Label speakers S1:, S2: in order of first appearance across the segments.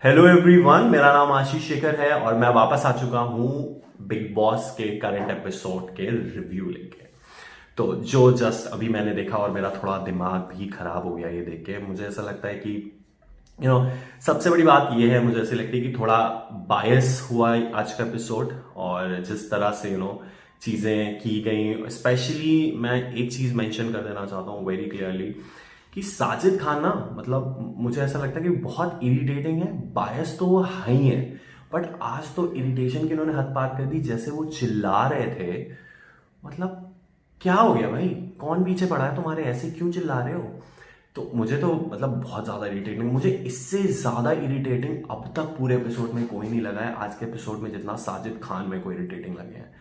S1: Hello everyone, मेरा नाम आशीष शेखर है और मैं वापस आ चुका हूँ बिग बॉस के करंट एपिसोड के रिव्यू लेके। तो जो जस्ट अभी मैंने देखा और मेरा थोड़ा दिमाग भी खराब हो गया ये देख के। मुझे ऐसा लगता है कि सबसे बड़ी बात ये है, मुझे ऐसी लगती है कि थोड़ा बायस हुआ आज का एपिसोड। और जिस तरह से चीज़ें की गई, स्पेशली मैं एक चीज़ मेंशन कर देना चाहता हूँ वेरी क्लियरली कि साजिद खान ना, मतलब मुझे ऐसा लगता है कि बहुत इरिटेटिंग है। बायस तो वो है ही है, बट आज तो इरिटेशन की उन्होंने हद पार कर दी। जैसे वो चिल्ला रहे थे, मतलब क्या हो गया भाई? कौन पीछे पड़ा है तुम्हारे? ऐसे क्यों चिल्ला रहे हो? तो मुझे तो मतलब बहुत ज़्यादा इरिटेटिंग, मुझे इससे ज़्यादा इरिटेटिंग अब तक पूरे एपिसोड में कोई नहीं लगा है आज के एपिसोड में जितना साजिद खान में को इरिटेटिंग लगे हैं।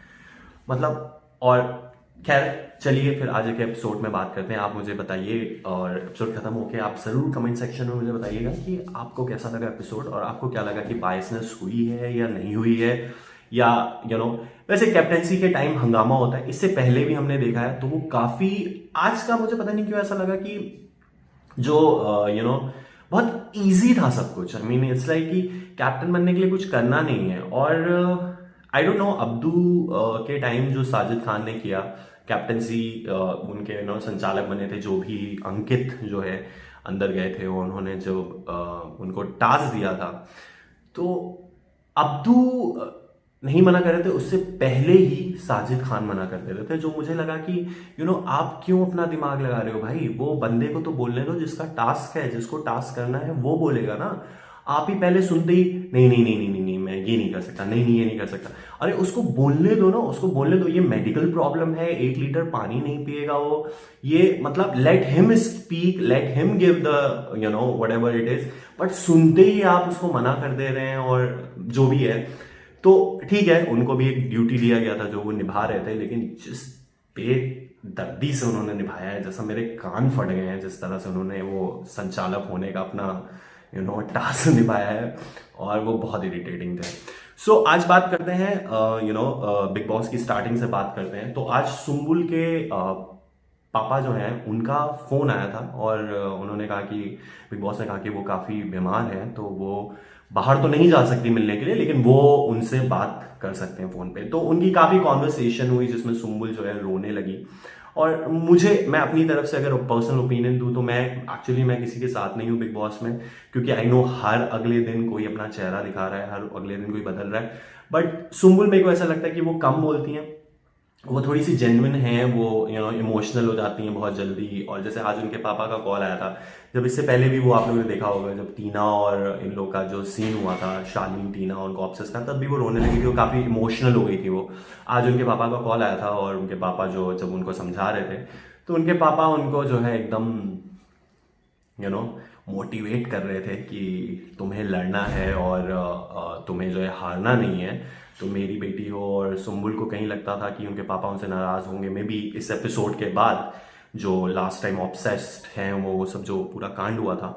S1: मतलब और खैर, चलिए फिर आज के एपिसोड में बात करते हैं। आप मुझे बताइए, और एपिसोड खत्म होके आप जरूर कमेंट सेक्शन में मुझे बताइएगा कि आपको कैसा लगा एपिसोड और आपको क्या लगा कि बायसनेस हुई है या नहीं हुई है। या वैसे कैप्टेंसी के टाइम हंगामा होता है, इससे पहले भी हमने देखा है, तो वो काफी आज का मुझे पता नहीं क्यों ऐसा लगा कि जो बहुत इजी था सब कुछ। आई मीन इट्स लाइक कि कैप्टन बनने के लिए कुछ करना नहीं है। और आई डोंट नो, अब्दू के टाइम जो साजिद खान ने किया कैप्टनसी, उनके संचालक बने थे जो भी, अंकित जो है अंदर गए थे और उन्होंने जो उनको टास्क दिया था, तो अब्दू नहीं मना कर रहे थे, उससे पहले ही साजिद खान मना कर दे रहे थे। जो मुझे लगा कि आप क्यों अपना दिमाग लगा रहे हो भाई? वो बंदे को तो बोलने दो, जिसका टास्क है, जिसको टास्क करना है वो बोलेगा ना। आप ही पहले सुनते ही नहीं नहीं नहीं नहीं नहीं नहीं, मैं ये नहीं कर सकता, नहीं नहीं ये नहीं कर सकता। अरे उसको बोलने दो ना, उसको बोलने दो, ये मेडिकल प्रॉब्लम है, 1 लीटर पानी नहीं पिएगा वो। ये मतलब let him speak, let him give the what ever it is. But सुनते ही आप उसको मना कर दे रहे हैं, और जो भी है तो ठीक है, उनको भी एक ड्यूटी दिया गया था जो वो निभा रहे थे, लेकिन जिस बेदर्दी से उन्होंने निभाया है, जैसा मेरे कान फट गए हैं जिस तरह से उन्होंने वो संचालक होने का अपना टास्क निभाया है, और वो बहुत इरिटेटिंग थे। सो आज बात करते हैं बिग बॉस की स्टार्टिंग से बात करते हैं। तो आज सुम्बुल के पापा जो हैं उनका फोन आया था, और उन्होंने कहा कि बिग बॉस ने कहा कि वो काफी बीमार है, तो वो बाहर तो नहीं जा सकती मिलने के लिए, लेकिन वो उनसे बात कर सकते हैं फोन पे। तो उनकी काफी कॉन्वर्सेशन हुई जिसमें सुम्बुल जो है रोने लगी। और मैं अपनी तरफ से अगर पर्सनल ओपिनियन दूं तो मैं किसी के साथ नहीं हूं बिग बॉस में, क्योंकि आई नो हर अगले दिन कोई अपना चेहरा दिखा रहा है, हर अगले दिन कोई बदल रहा है। बट सुम्बुल मेरे को ऐसा लगता है कि वो कम बोलती हैं, वो थोड़ी सी जेन्युइन है, वो इमोशनल हो जाती हैं बहुत जल्दी। और जैसे आज उनके पापा का कॉल आया था, जब इससे पहले भी वो आप लोगों ने देखा होगा, जब टीना और इन लोग का जो सीन हुआ था, शालीन टीना उनको ऑब्सेस का, तब भी वो रोने लगी थी, वो काफ़ी इमोशनल हो गई थी वो। आज उनके पापा का कॉल आया था, और उनके पापा जो जब उनको समझा रहे थे, तो उनके पापा उनको जो है एकदम मोटिवेट कर रहे थे कि तुम्हें लड़ना है, और तुम्हें जो है हारना नहीं है। तो मेरी बेटी हो, और सुम्बुल को कहीं लगता था कि उनके पापा उनसे नाराज होंगे, मे बी इस एपिसोड के बाद जो लास्ट टाइम ऑब्सेस्ड हैं वो सब जो पूरा कांड हुआ था।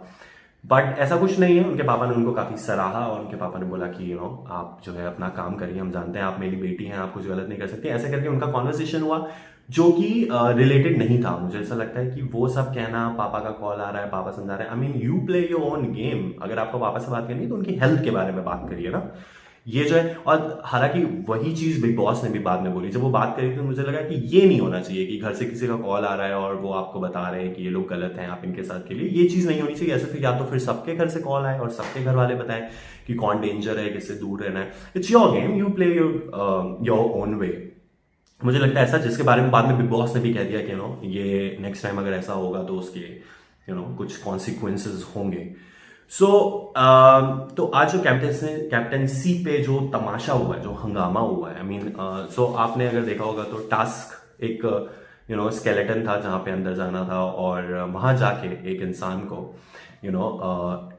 S1: बट ऐसा कुछ नहीं है, उनके पापा ने उनको काफी सराहा, और उनके पापा ने बोला कि आप जो है अपना काम करिए, हम जानते हैं आप मेरी बेटी हैं, आप कुछ गलत नहीं कर सकते, ऐसे करके उनका कॉन्वर्सेशन हुआ जो कि रिलेटेड नहीं था। मुझे ऐसा लगता है कि वो सब कहना, पापा का कॉल आ रहा है, पापा समझा रहे हैं, I mean you play your own game. अगर आपको पापा से बात करनी है तो उनकी हेल्थ के बारे में बात करिए ना, ये जो है। और हालांकि वही चीज बिग बॉस ने भी बाद में बोली, जब वो बात करी तो मुझे लगा कि ये नहीं होना चाहिए कि घर से किसी का कॉल आ रहा है और वो आपको बता रहे हैं कि ये लोग गलत हैं, आप इनके साथ के लिए, ये चीज नहीं होनी चाहिए। ऐसे फिर या तो फिर सबके घर से कॉल आए और सबके घर वाले बताएं कि कौन डेंजर है, किससे दूर रहना है। It's your game, you play your own way. मुझे लगता है ऐसा, जिसके बारे में बाद में बिग बॉस ने भी कह दिया कि ये नेक्स्ट टाइम अगर ऐसा होगा तो उसके कुछ कॉन्सिक्वेंसेस होंगे। सो तो आज जो कैप्टेंसी पे जो तमाशा हुआ है, जो हंगामा हुआ है, आई मीन सो आपने अगर देखा होगा तो टास्क एक स्केलेटन था जहां पे अंदर जाना था, और वहां जाके एक इंसान को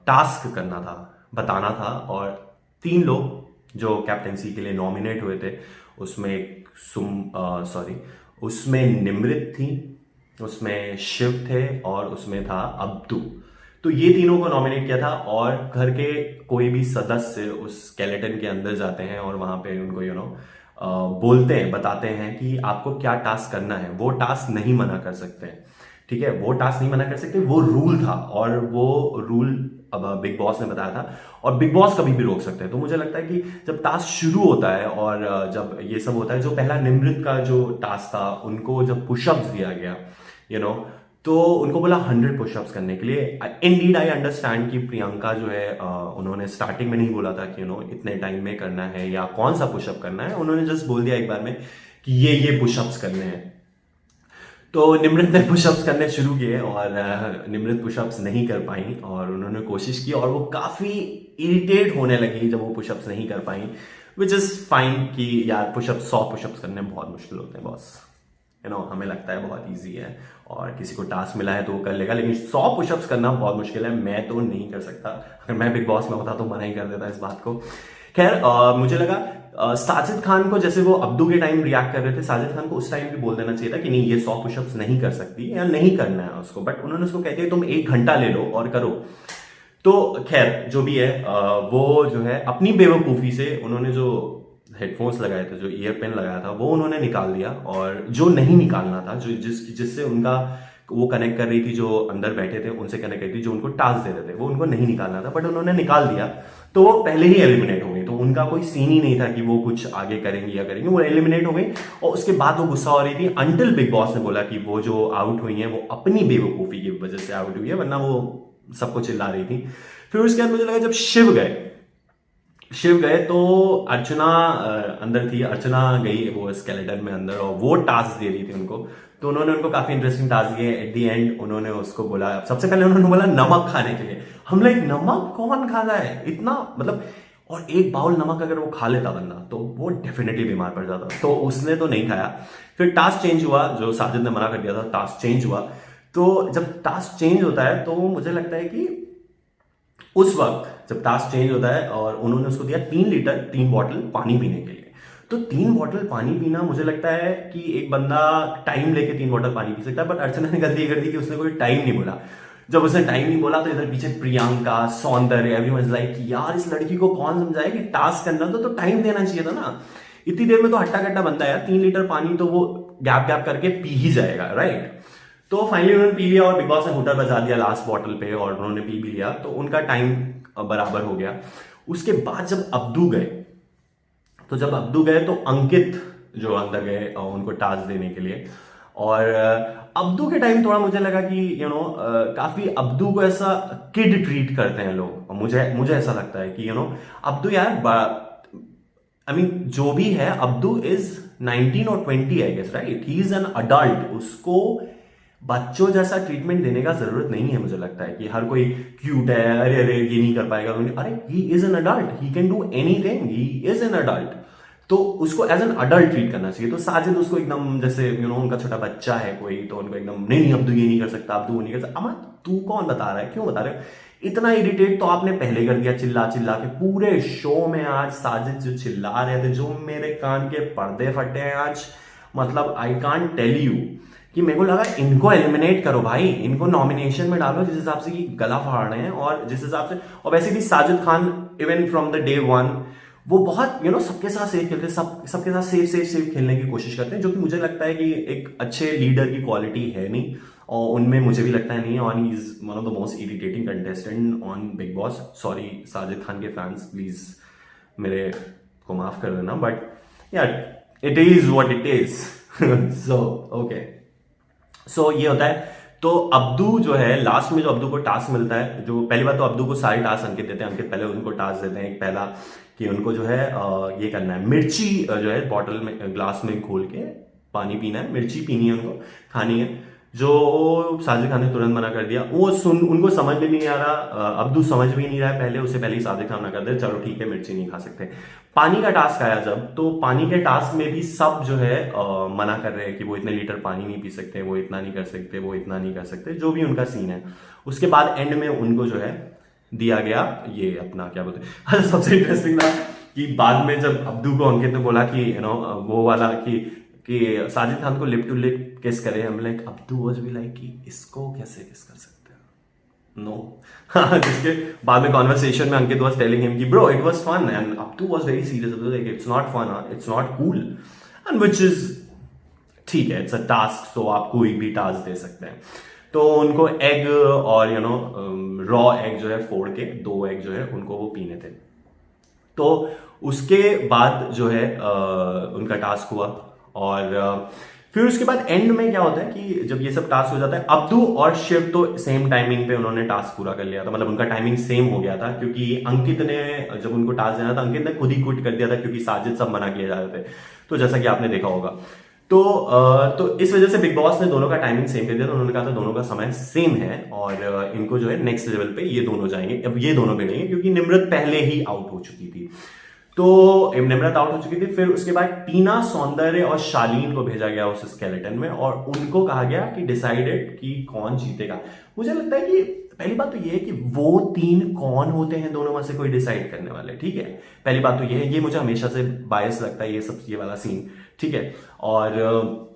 S1: टास्क करना था, बताना था। और 3 लोग जो कैप्टेंसी के लिए नॉमिनेट हुए थे, उसमें एक उसमें निमृत थी, उसमें शिव थे, और उसमें था अब्दू। तो ये तीनों को नॉमिनेट किया था, और घर के कोई भी सदस्य उस स्केलेटन के अंदर जाते हैं और वहां पे उनको बोलते हैं, बताते हैं कि आपको क्या टास्क करना है। वो टास्क नहीं मना कर सकते हैं, ठीक है, वो टास्क नहीं मना कर सकते, वो रूल था, और वो रूल अब बिग बॉस ने बताया था, और बिग बॉस कभी भी रोक सकते हैं। तो मुझे लगता है कि जब टास्क शुरू होता है और जब ये सब होता है, जो पहला निमृत का जो टास्क था, उनको जब पुशअप्स दिया गया, तो उनको बोला 100 पुशअप्स करने के लिए। इंडीड आई अंडरस्टैंड कि प्रियंका जो है उन्होंने स्टार्टिंग में नहीं बोला था कि इतने टाइम में करना है या कौन सा पुशअप करना है, उन्होंने जस्ट बोल दिया एक बार में कि ये पुशअप्स करने हैं। तो निमृत ने पुशअप्स करने शुरू किए और निमृत पुशअप्स नहीं कर पाई, और उन्होंने कोशिश की और वो काफी इरिटेट होने लगी जब वो पुशअप्स नहीं कर पाई, विच इज फाइन कि यार 100 पुशअप्स करने बहुत मुश्किल होते हैं बॉस। हमें लगता है बहुत इजी है और किसी को टास्क मिला है तो वो कर लेगा, लेकिन 100 पुशअप्स करना बहुत मुश्किल है। मैं तो नहीं कर सकता, अगर मैं बिग बॉस में होता तो मना ही कर देता इस बात को। खैर मुझे लगा साजिद खान को, जैसे वो अब्दू के टाइम रिएक्ट कर रहे थे, साजिद खान को उस टाइम भी बोल देना चाहिए था कि नहीं, ये 100 पुशअप्स नहीं कर सकती या नहीं करना है उसको, बट उन्होंने उसको कह दिया तुम 1 घंटा ले लो और करो। तो खैर जो भी है, वो जो है अपनी बेवकूफी से उन्होंने जो हेडफोन्स लगाए थे, जो ईयर पेन लगाया था, वो उन्होंने निकाल दिया, और जो नहीं निकालना था, जो जिससे उनका वो कनेक्ट कर रही थी, जो अंदर बैठे थे उनसे कनेक्ट कर रही थी, जो उनको टास्क दे रहे थे, वो उनको नहीं निकालना था, बट उन्होंने निकाल दिया, तो वो पहले ही एलिमिनेट हो गई। तो उनका कोई सीन ही नहीं था कि वो कुछ आगे करेंगी या करेंगे, वो एलिमिनेट हो गई। और उसके बाद वो गुस्सा हो रही थी अंटिल बिग बॉस ने बोला कि वो जो आउट हुई है वो अपनी बेवकूफी की वजह से आउट हुई है, वरना वो सबको चिल्ला रही थी। फिर उसके बाद मुझे लगा जब शिव गए तो अर्चना अंदर थी, अर्चना गई वो स्केलेटन में अंदर, और वो टास्क दे रही थी उनको, तो उन्होंने उनको काफी इंटरेस्टिंग टास्क दिए। एट दी एंड उन्होंने उसको बोला, सबसे पहले उन्होंने बोला नमक खाने के लिए। हम लाइक नमक कौन खाता है इतना, मतलब, और एक बाउल नमक अगर वो खा लेता बंदा तो वो डेफिनेटली बीमार पड़ जाता, तो उसने तो नहीं खाया। फिर टास्क चेंज हुआ, जो साजिद ने मना कर दिया था, टास्क चेंज हुआ। तो जब टास्क चेंज होता है तो मुझे लगता है कि उस वक्त जब टास्क चेंज होता है और उन्होंने उसको दिया 3 लीटर 3 बॉटल पानी पीने के लिए, तो 3 बॉटल पानी पीना, मुझे लगता है कि एक बंदा टाइम लेके 3 बॉटल पानी पी सकता है, बट अर्चना ने गलती कर दी कि उसने कोई टाइम नहीं बोला। जब उसने टाइम नहीं बोला तो इधर पीछे प्रियंका, सौंदर्य, एवरीवन इज लाइक यार इस लड़की को कौन समझाए कि टास्क करना तो टाइम देना चाहिए था ना, इतनी देर में तो हट्टा कट्टा बनता है यार, 3 लीटर पानी तो वो गैप करके पी ही जाएगा, राइट। तो फाइनली उन्होंने पी लिया और बिग बॉस ने हुटर बजा दिया लास्ट बॉटल पे, और उन्होंने पी भी लिया, तो उनका टाइम बराबर हो गया। उसके बाद जब अब्दू गए तो अंकित जो अंदर गए उनको टास्क देने के लिए, और अब्दू के टाइम थोड़ा मुझे लगा कि काफी अब्दू को ऐसा किड ट्रीट करते हैं लोग, मुझे ऐसा लगता है कि अब्दू यार, आई मीन जो भी है, अब्दू इज 19 और 20 I guess, right, he is an adult, उसको बच्चों जैसा ट्रीटमेंट देने का जरूरत नहीं है। मुझे लगता है कि हर कोई क्यूट है, अरे ये नहीं कर पाएगा, अरे ही is an adult, he can do anything, he is an adult, तो उसको एज एन अडल्ट ट्रीट करना चाहिए। तो साजिद उसको एकदम जैसे उनका छोटा बच्चा है कोई, तो उनको एकदम नहीं अब्दू ये नहीं कर सकता, अब्दू वो नहीं कर सकता। अमर तू कौन बता रहा है, क्यों बता रहे हो? इतना इरिटेट तो आपने पहले कर दिया चिल्ला के पूरे शो में। आज साजिद जो चिल्ला रहे थे, जो मेरे कान के पर्दे फटे हैं आज, मतलब आई कांट टेल यू कि मेरे को लगा इनको एलिमिनेट करो भाई, इनको नॉमिनेशन में डालो जिस हिसाब से गला फाड़ रहे हैं, और जिस हिसाब से, और वैसे भी Sajid Khan even from the day 1 वो बहुत सबके साथ सेफ खेलते हैं, सबके साथ सेफ खेलने की कोशिश करते हैं, जो कि मुझे लगता है कि एक अच्छे लीडर की क्वालिटी है नहीं, और उनमें मुझे भी लगता है नहीं। और he is one of the most irritating contestant on big boss. Sorry Sajid Khan के फैंस, प्लीज मेरे को माफ कर देना, बट यार it is what it is. So okay, so ये होता है। तो अब्दू जो है लास्ट में, जो अब्दू को टास्क मिलता है, जो पहली बात तो अब्दू को सारे टास्क अंकित देते हैं, अंकित पहले उनको टास्क देते हैं। एक पहला कि उनको जो है ये करना है, मिर्ची जो है बॉटल में ग्लास में घोल के पानी पीना है, मिर्ची पीनी है, उनको खानी है, जो साजिद खान ने तुरंत मना कर दिया। वो उनको समझ में नहीं आ रहा, अब्दू समझ भी नहीं रहा है, उससे पहले ही साजिद खान मना कर दे, चलो ठीक है मिर्ची नहीं खा सकते। पानी का टास्क आया जब, तो पानी के टास्क में भी सब जो है मना कर रहे हैं कि वो इतने लीटर पानी नहीं पी सकते, वो इतना नहीं कर सकते, वो इतना नहीं कर सकते, जो भी उनका सीन है। उसके बाद एंड में उनको जो है दिया गया ये अपना क्या बोलते हैं, सबसे इंटरेस्टिंग था कि बाद में जब अब्दू को अंकित ने बोला कि वो वाला कि साजिद खान को लिप टू लिप किस करे, हम लाइक अब्दू वाज भी लाइक कि इसको कैसे किस कर सकते हैं, नो। जिसके बाद में कॉन्वर्सेशन में अंकित वाज टेलिंग हिम कि bro it was fun, and Abdu was very serious, like it's not fun, it's not cool, and which is ठीक है, इट्स अ टास्क, सो आप कोई भी टास्क दे सकते हैं। तो उनको एग और रॉ एग जो है फोड़ के 2 एग जो है उनको वो पीने थे। तो उसके बाद जो है उनका टास्क हुआ और फिर उसके बाद एंड में क्या होता है कि जब ये सब टास्क हो जाता है, अब्दू और शिव तो सेम टाइमिंग पे उन्होंने टास्क पूरा कर लिया था, मतलब उनका टाइमिंग सेम हो गया था, क्योंकि अंकित ने जब उनको टास्क देना था अंकित ने खुद ही क्विट कर दिया था क्योंकि साजिद सब मना किए जा रहे थे, तो जैसा कि आपने देखा होगा। तो इस वजह से बिग बॉस ने दोनों का टाइमिंग सेम कर दिया, तो उन्होंने कहा था दोनों का समय सेम है और इनको जो है नेक्स्ट लेवल पे ये दोनों जाएंगे। अब ये दोनों भिड़ेंगे क्योंकि निम्रत पहले ही आउट हो चुकी थी, तो निम्रत आउट हो चुकी थी। फिर उसके बाद टीना, सौंदर्य और शालीन को भेजा गया उस स्केलेटन में और उनको कहा गया कि डिसाइडेड कि कौन जीतेगा। मुझे लगता है कि पहली बात तो ये है कि वो 3 कौन होते हैं दोनों में से कोई डिसाइड करने वाले, ठीक है। पहली बात तो ये है, ये मुझे हमेशा से बायस लगता है ये वाला सीन, ठीक है। और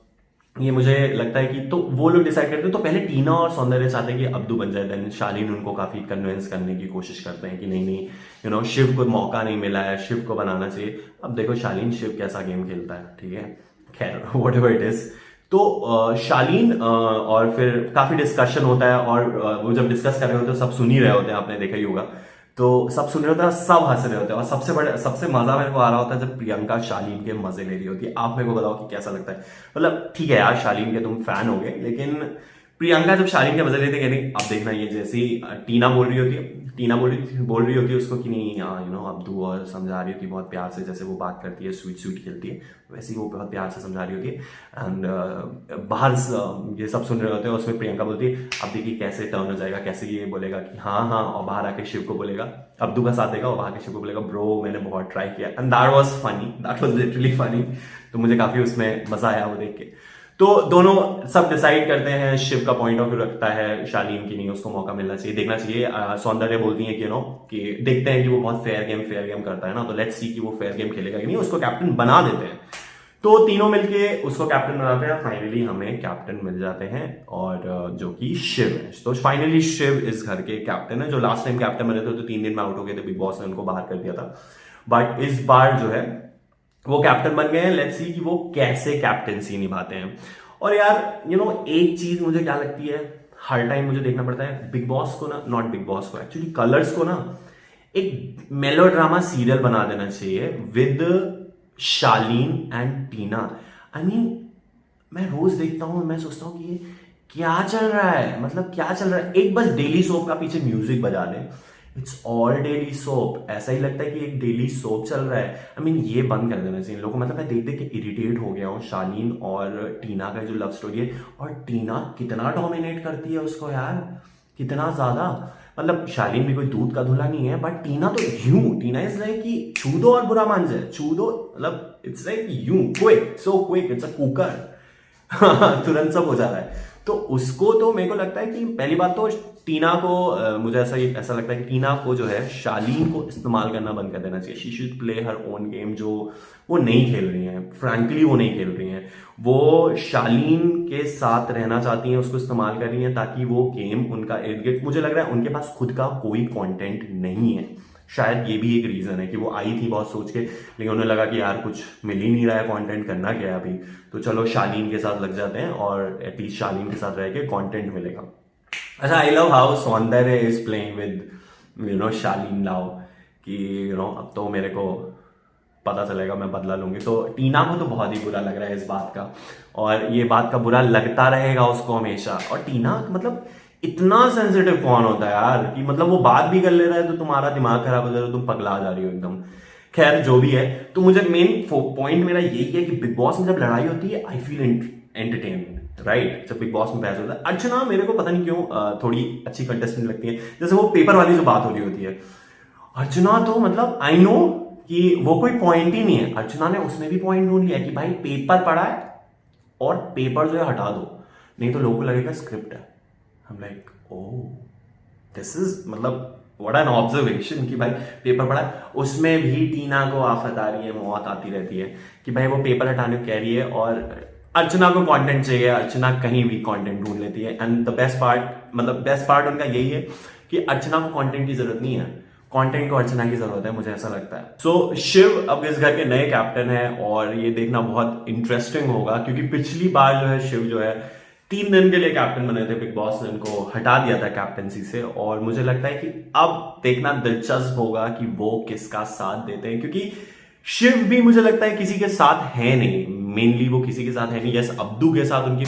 S1: ये मुझे लगता है कि तो वो लोग डिसाइड करते हैं, तो पहले टीना और सौंदर्य चाहते हैं कि अब्दू बन जाए, देन शालीन उनको काफी कन्विंस करने की कोशिश करते हैं कि नहीं शिव को मौका नहीं मिला है, शिव को बनाना चाहिए। अब देखो शालीन शिव कैसा गेम खेलता है, ठीक है, खैर वट एवर इट इज। तो शालीन और फिर काफी डिस्कशन होता है और वो जब डिस्कस कर रहे होते हैं सब सुन ही रहे होते हैं, आपने देखा ही होगा, तो सब सुन रहे होते हैं, सब हंस रहे होते हैं और सबसे मजा मेरे को आ रहा होता है जब प्रियंका शालीन के मजे ले रही होती है। आप मेरे को बताओ कि कैसा लगता है। मतलब ठीक है यार, शालीन के तुम फैन हो गए, लेकिन प्रियंका जब शालीन के मजे लेते हैं, अब देखना ये जैसी टीना बोल रही होती है, टीना बोल रही होती है उसको कि नहीं अब्दू और समझा रही होती है बहुत प्यार से, जैसे वो बात करती है स्वीट खेलती है, वैसे ही वो बहुत प्यार से समझा रही होती है। एंड बाहर ये सब सुन रहे होते हैं, उसमें प्रियंका बोलती है अब देखिए कैसे टर्न हो जाएगा, कैसे ये बोलेगा कि हाँ, और बाहर आके शिव को बोलेगा, अब्दू का साथ देगा और बाहर आके शिव को बोलेगा ब्रो मैंने बहुत ट्राई किया, and that was funny, that was literally funny. तो मुझे काफी उसमें मजा आया वो देख के। तो दोनों सब डिसाइड करते हैं, शिव का पॉइंट ऑफ व्यू रखता है शालीन की नहीं, उसको मौका मिलना चाहिए, देखना चाहिए। सौंदर्य बोलती है कि देखते हैं कि वो बहुत फेयर गेम करता है ना, तो लेट्स सी कि वो फेयर गेम खेलेगा कि नहीं, उसको कैप्टन बना देते हैं। तो तीनों मिलके उसको कैप्टन बनाते हैं, फाइनली हमें कैप्टन मिल जाते हैं और जो कि शिव है। तो फाइनली शिव इस घर के कैप्टन है, जो लास्ट टाइम कैप्टन बने थे तो 3 दिन में आउट हो गए थे, बिग बॉस ने उनको बाहर कर दिया था, बट इस बार जो है वो कैप्टन बन गए हैं। लेट्स सी कि वो कैसे कैप्टेंसी निभाते हैं। और यार एक चीज मुझे क्या लगती है, हर टाइम मुझे देखना पड़ता है बिग बॉस को ना, नॉट बिग बॉस को एक्चुअली, कलर्स को ना एक मेलोड्रामा सीरियल बना देना चाहिए with Shalin and Tina. I mean मैं रोज देखता हूं, मैं सोचता हूं कि ये क्या चल रहा है, मतलब क्या चल रहा है। एक बस डेली सोप का पीछे म्यूजिक बजा दें, इट्स ऑल डेली सोप, ऐसा ही लगता है कि एक डेली सोप चल रहा है। आई मीन ये बंद कर देना चाहिए लोगों को। मतलब मैं देख देख के इरिटेट हो गया हूँ शालीन और टीना का जो लव स्टोरी है, और टीना कितना डोमिनेट करती है उसको यार, कितना ज्यादा। मतलब शालीन भी कोई दूध का धुला नहीं है, बट टीना तो टीना इज लाइक कि छू दो और बुरा मान जाए, छू दो, मतलब it's like quick, so quick, it's a cooker तुरंत सब हो जा रहा है। तो उसको तो मेरे को लगता है कि पहली बात तो टीना को मुझे ऐसा लगता है कि टीना को जो है शालीन को इस्तेमाल करना बंद कर देना चाहिए। She should play her own game, जो वो नहीं खेल रही हैं, फ्रैंकली वो नहीं खेल रही हैं। वो शालीन के साथ रहना चाहती हैं, उसको इस्तेमाल कर रही हैं ताकि वो गेम उनका इर्द गिर्द, मुझे लग रहा है उनके पास खुद का कोई कंटेंट नहीं है। शायद ये भी एक रीजन है कि वो आई थी बहुत सोच के, लेकिन उन्हें लगा कि यार कुछ मिल ही नहीं रहा है, कंटेंट करना क्या है अभी, तो चलो शालीन के साथ लग जाते हैं और एटलीस्ट शालीन के साथ रह के कंटेंट मिलेगा। अच्छा, I love how Soundarya is playing with Shalin now कि अब तो मेरे को पता चलेगा, मैं बदला लूंगी। तो टीना को तो बहुत ही बुरा लग रहा है इस बात का, और ये बात का बुरा लगता रहेगा उसको हमेशा। और टीना मतलब इतना सेंसिटिव कौन होता है यार, कि मतलब वो बात भी कर ले रहा है तो तुम्हारा दिमाग खराब हो जा रहा है, तुम पगला जा रही हो एकदम। खैर जो भी है, तो मुझे मेन पॉइंट मेरा यही है कि बिग बॉस में जब लड़ाई होती है आई फील एंटरटेनमेंट, राइट। जब बिग बॉस में बहस होता है, अर्चना मेरे को पता नहीं क्यों थोड़ी अच्छी कंटेस्टेंट लगती है। जैसे वो पेपर वाली जो बात हो रही होती है, अर्चना तो मतलब आई नो कि वो कोई पॉइंट ही नहीं है, अर्चना ने उसमें भी पॉइंट ढूंढ लिया कि भाई पेपर पढ़ा है और पेपर जो है हटा दो, नहीं तो लोगों को लगेगा स्क्रिप्ट है। हम लाइक दिस इज मतलब व्हाट एन ऑब्जर्वेशन कि भाई पेपर पढ़ा है। उसमें भी टीना को आफत आ रही है, मौत आती रहती है कि भाई वो पेपर हटाने को कह रही है और अर्चना को कंटेंट चाहिए, अर्चना कहीं भी कंटेंट ढूंढ लेती है। एंड द बेस्ट पार्ट उनका यही है कि अर्चना को कंटेंट की जरूरत नहीं है, कंटेंट को अर्चना की जरूरत है, मुझे ऐसा लगता है। सो शिव अब इस घर के नए कैप्टन है और ये देखना बहुत इंटरेस्टिंग होगा, क्योंकि पिछली बार जो है शिव जो है 3 दिन के लिए कैप्टन बने थे, बिग बॉस ने उनको हटा दिया था कैप्टनसी से। और मुझे लगता है कि अब देखना दिलचस्प होगा कि वो किसका साथ देते हैं, क्योंकि शिव भी मुझे लगता है किसी के साथ है नहीं, मेनली वो किसी के साथ है नहीं। यस, अब्दू के साथ उनकी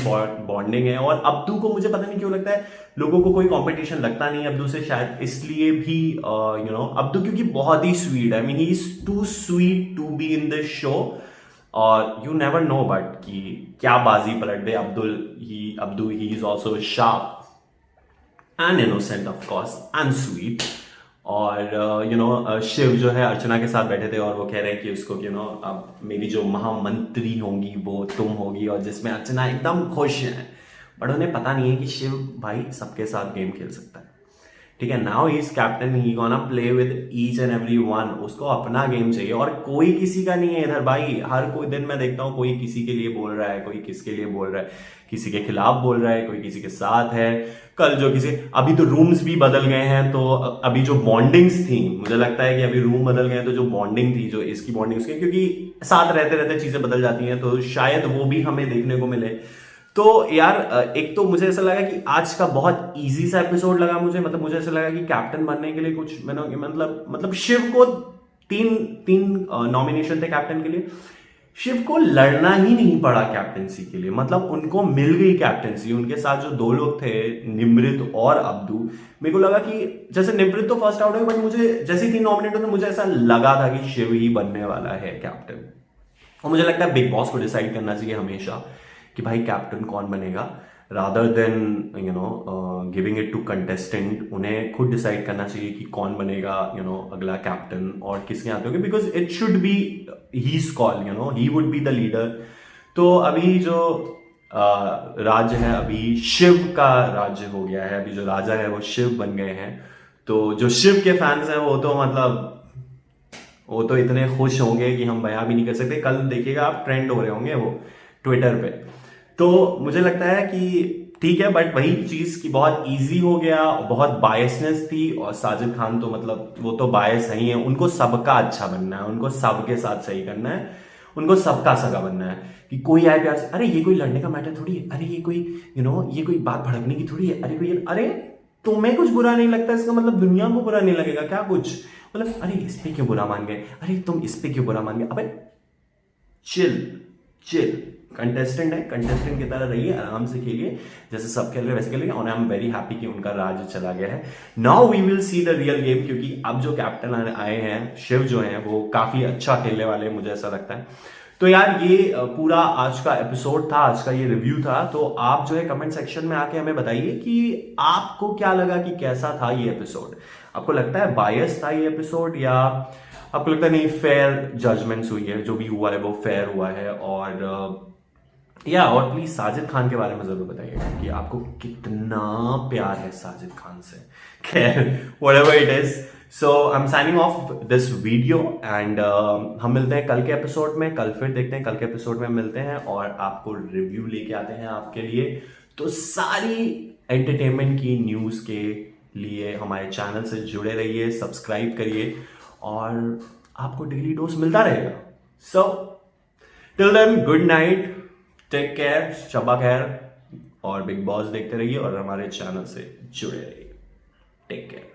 S1: बॉन्डिंग है, और अब्दू को मुझे पता नहीं क्यों लगता है लोगों को कोई कंपटीशन लगता नहीं अब्दू से, शायद इसलिए भी अब्दू क्योंकि बहुत ही स्वीट है। I mean he is too sweet to be in this show, और यू नेवर नो बट कि क्या बाजी पलट दे Abdu he is also sharp and innocent of course and sweet. और शिव जो है अर्चना के साथ बैठे थे और वो कह रहे हैं कि उसको अब मेरी जो महामंत्री होंगी वो तुम होगी, और जिसमें अर्चना एकदम खुश है। बट उन्हें पता नहीं है कि शिव भाई सबके साथ गेम खेल सकता है, ठीक है। Now he is captain, he gonna play with each and every one. उसको अपना गेम चाहिए और कोई किसी का नहीं है इधर भाई। हर कोई दिन मैं देखता हूँ कोई किसी के लिए बोल रहा है, कोई किसके लिए बोल रहा है, किसी के खिलाफ बोल रहा है, कोई किसी के साथ है। कल जो किसी, अभी तो रूम्स भी बदल गए हैं, तो अभी जो बॉन्डिंग्स थी, मुझे लगता है कि अभी रूम बदल गए हैं, तो जो बॉन्डिंग थी, जो इसकी बॉन्डिंग उसकी, क्योंकि साथ रहते रहते चीजें बदल जाती हैं, तो शायद वो भी हमें देखने को मिले। तो यार एक तो मुझे ऐसा लगा कि आज का बहुत इजी सा एपिसोड लगा मुझे, मतलब मुझे ऐसा लगा कि कैप्टन बनने के लिए कुछ मतलब शिव को तीन नॉमिनेशन थे कैप्टन के लिए, शिव को लड़ना ही नहीं पड़ा कैप्टनसी के लिए, मतलब उनको मिल गई कैप्टनसी। उनके साथ जो 2 लोग थे, निमृत और अब्दू, मेरे को लगा कि जैसे निमृत तो फर्स्ट आउट है, बट मुझे जैसे 3 नॉमिनेट होते मुझे ऐसा लगा था कि शिव ही बनने वाला है कैप्टन। और मुझे लगता है बिग बॉस को डिसाइड करना चाहिए हमेशा कि भाई कैप्टन कौन बनेगा, rather than giving it to contestant. उन्हें खुद डिसाइड करना चाहिए कि कौन बनेगा अगला कैप्टन और किसके हाथ होंगे, because it should be his call, he would be the leader. तो अभी जो राज्य है, अभी शिव का राज्य हो गया है, अभी जो राजा है वो शिव बन गए हैं। तो जो शिव के फैंस हैं वो तो इतने खुश होंगे कि हम बयां भी नहीं कर सकते। कल देखिएगा आप, ट्रेंड हो रहे होंगे वो ट्विटर पे। तो मुझे लगता है कि ठीक है, बट वही चीज की बहुत इजी हो गया, बहुत बायसनेस थी। और साजिद खान तो मतलब वो तो बायस नहीं है, उनको सबका अच्छा बनना है, उनको सबके साथ सही करना है, उनको सबका सगा बनना है। कि कोई आए प्यार से, अरे ये कोई लड़ने का मैटर थोड़ी है, अरे ये कोई ये कोई बात भड़कने की थोड़ी है, अरे तुम्हें कुछ बुरा नहीं लगता इसका मतलब दुनिया को बुरा नहीं लगेगा क्या कुछ, मतलब अरे इस पे क्यों बुरा मान गए, अरे तुम इस पे क्यों बुरा मान गए। अबे चिल कंटेस्टेंट है, कंटेस्टेंट की तरह रहिए, आराम से खेलिए, जैसे सब खेल रहे हैं वैसे खेलिए। और आई एम वेरी हैप्पी कि उनका राज चला गया है। Now we will see the real game, क्योंकि अब जो कैप्टन आए हैं शिव जो हैं वो काफी अच्छा खेलने वाले हैं, मुझे ऐसा लगता है। तो यार ये पूरा आज का एपिसोड था, आज का ये रिव्यू था। तो आप जो है कमेंट सेक्शन में आके हमें बताइए कि आपको क्या लगा, कि कैसा था ये एपिसोड। आपको लगता है बायस था ये एपिसोड, या आपको लगता है नहीं फेयर जजमेंट्स हुई है, जो भी हुआ है वो फेयर हुआ है। और प्लीज साजिद खान के बारे में जरूर बताइएगा कि आपको कितना प्यार है साजिद खान से। खैर whatever it is, so I am signing off this video and हम मिलते हैं कल के एपिसोड में। कल फिर देखते हैं, कल के एपिसोड में मिलते हैं और आपको रिव्यू लेके आते हैं आपके लिए। तो सारी एंटरटेनमेंट की न्यूज के लिए हमारे चैनल से जुड़े रहिए, सब्सक्राइब करिए और आपको डेली डोज मिलता रहेगा। So till then, good night, take care, शबा खैर, और बिग बॉस देखते रहिए और हमारे चैनल से जुड़े रहिए। Take care.